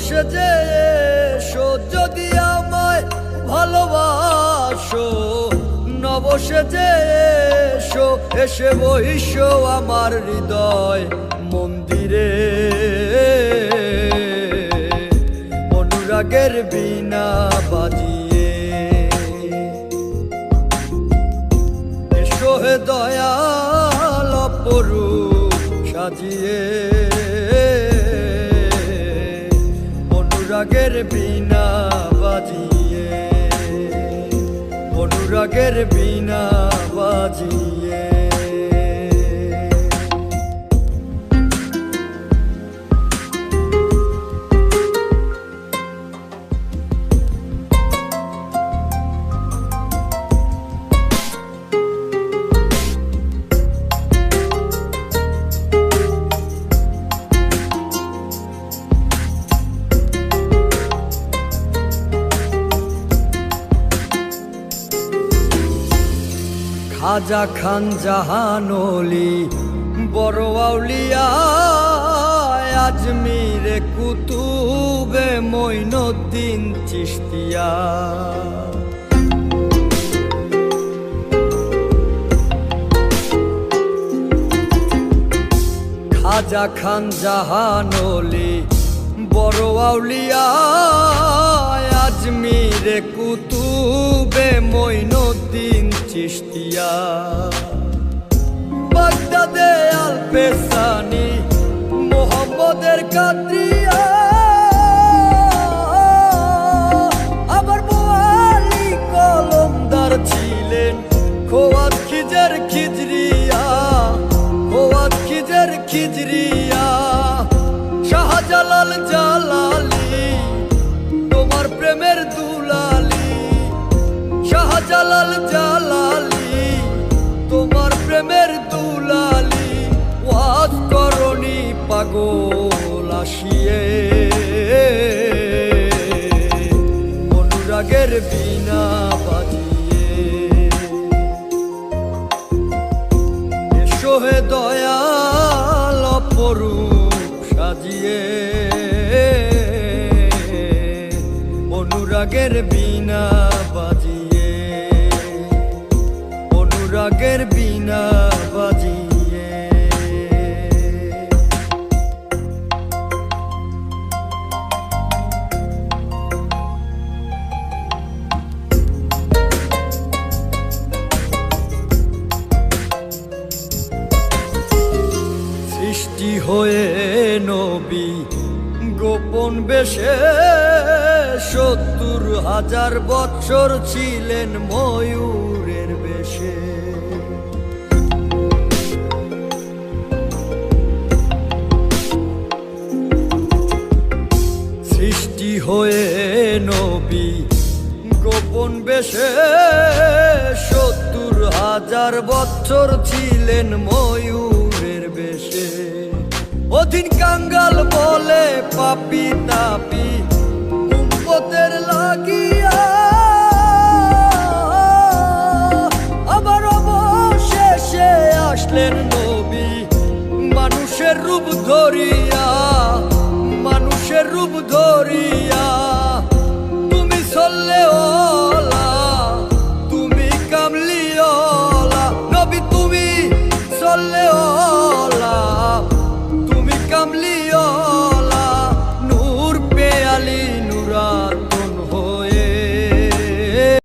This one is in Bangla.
সেজে এসো যদি আমায় ভালোবাসো, নব সেজে এসো, এসে বইসো আমার হৃদয় মন্দিরে। অনুরাগের বীণা বাজিয়ে এসো হে দয়াল অপরূপ সাজিয়ে। অনুরাগের বীণা বাজিয়ে, অনুরাগের বীণা বাজিয়ে। খাজা খান জাহান ওলি বড় আউলিয়া, আজমিরে কুতুবে মঈনুদ্দিন চিশতিয়া। খাজা খান জাহান ওলি বড় আউলিয়া, আজমিরে কুতুবে মঈনুদ্দিন চিশতিয়া। বাগদাদে আল পেসানি মোহাম্মদের কাদরিয়া, আবার বোয়ালি কলমদার ছিলেন খোয়াত খিজর খিজরিয়া, খোয়াত খিজর খিজরিয়া। শাহজালাল জালালি তোমার প্রেমের দুলালি, শাহজালাল জালালি তোমার প্রেমের দুলালি। ওয়াজ করনি পাগল আসিয়ে, অনুরাগের বীণা বাজিয়ে এসো হে দয়াল অপরূপ সাজিয়ে। অনুরাগের বীণা বাজিয়ে, অনুরাগের বীণা বাজিয়ে। সৃষ্টি হয়ে নবী গোপন বেশে ৭০,০০০ বৎসর ছিলেন ময়ূরের বেশে। সৃষ্টি হয়ে নবী গোপন বেশে ৭০,০০০ বৎসর ছিলেন ময়ূরের বেশে। অধীন কাঙ্গাল বলে পাপি তাপি উম্মতের লাগিয়া, আবার অবশেষে আসলেন নবী মানুষের রূপ ধরিয়া, মানুষের রূপ ধরিয়া। তুমি সল্লেওয়ালা, তুমি কামলিওয়ালা নবী, তুমি সল্লেওয়ালা, তুমি কামলিওয়ালা। নূর পেয়ালি